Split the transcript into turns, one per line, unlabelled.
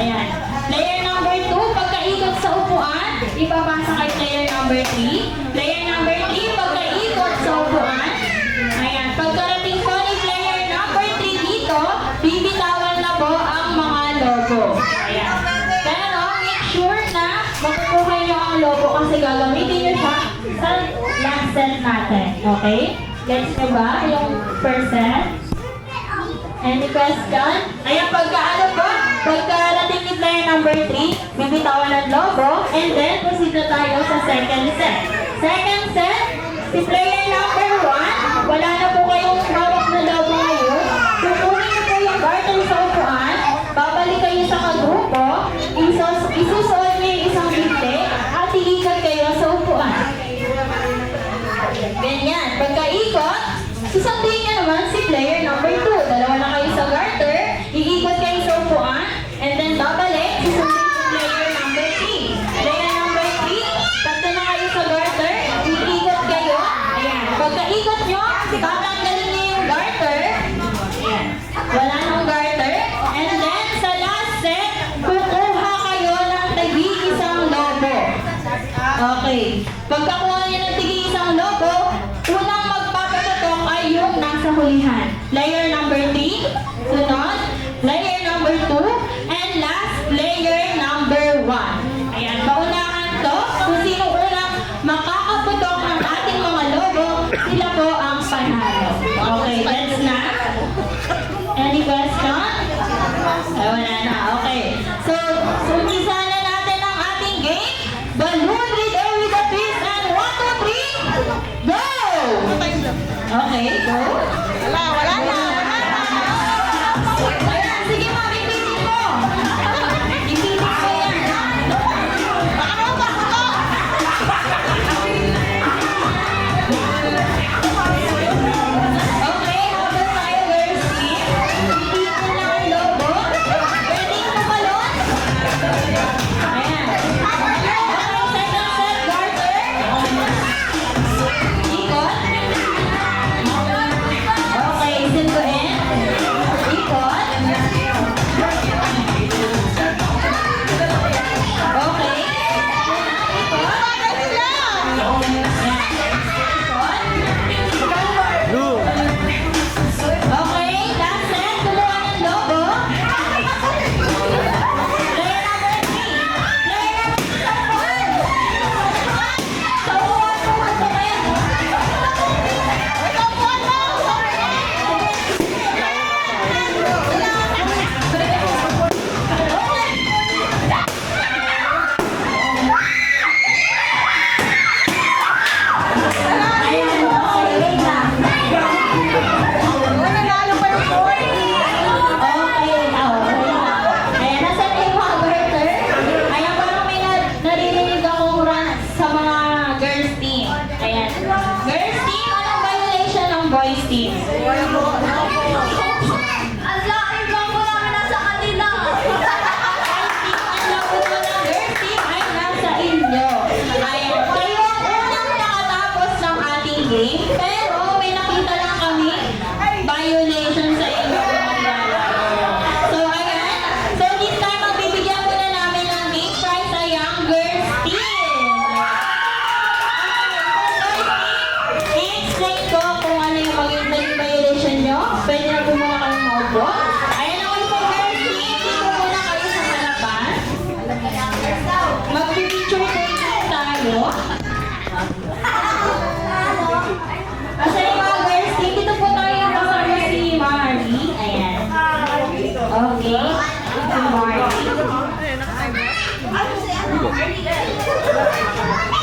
Ayan. Player number 2, pagkaikot sa upuan, ipapasa kay player number 3. Player number 3, pagkaikot sa upuan. Ayan. Pagkarating po ni player number 3 dito, bibitawan na po ang mga logo. Ayan. Pero make sure na makukuha nyo ang logo kasi gagamitin nyo siya sa last set natin. Okay? Gets nyo ba yung first set? Any question? Ayan, pagkarating ni player number 3, bibitawan ng logo, and then proceed na tayo sa second set. Second set, si player number 1, wala na po kayong hawak na logo ngayon. Kukunin niyo po yung garter sa upuan, babalik kayo sa kagrupo, isusuot niyo yung isang binte, at iikot kayo sa upuan. Ganyan. Pagkaikot, susunduin niyo naman si player number 2. Dalawa na kayo sa garter, iikot kayo sa upuan, and then babalik, susunduin si player number 3. Player number 3, tatlo na kayo sa garter, iikot kayo. Ayan. Pagkaikot nyo, tatanggalin niyo yung garter. Ayan. Wala nang garter. And then, sa last set, kukuha kayo ng tigi-isang logo. Okay. Pagkakuha niyo ng tigi-isang logo, unang magpapatok ay yung nasa hulihan. Player number 3, sunod, player number 2, and last, player number 1. Ayan, paunahan to. Kung sino unang makakaputok ng ating mga logo, sila po ang panalo. Okay, let's na. Any question? Ay, wala na. Okay. So, umpisa na natin ang ating game. Balloon with or with a twist, and 1, 2, 3, go! Okay, go.
Wala na.
Ayan, sige ma'am, ipitin mo. Ipitin mo yan. Okay, habang tayo girls team, ipitin mo lang ang logo. Pwede mo balon? Ayan. Okay, second set, garter. Ikot. Okay, sinduin. Ikot. Okay. Ikot. Okay, last set. Kumuha ng logo. Player number 3. Player number 3. Sa uwan mo, magpapayag. Ayan, okay, wait lang. Okay, ayan, nasa yung mga garter. Ayan, parang may naririnig akong run sa mga girls team. Ayan. Girls team, anong violation ng boys team?
Ang laking bangko namin nasa kanila.
Boys team, ang labot mo ng girls team ay nasa inyo. Ayan, kayo ang unang nakatapos ng ating game, pero may nakita lang kami violation sa inyo. So, ayan. So, this time, magbibigyan muna namin ng game prize sa young girls team. Okay, so, boys team, i-explain ko kung ano yung maging violation nyo. Pwede na po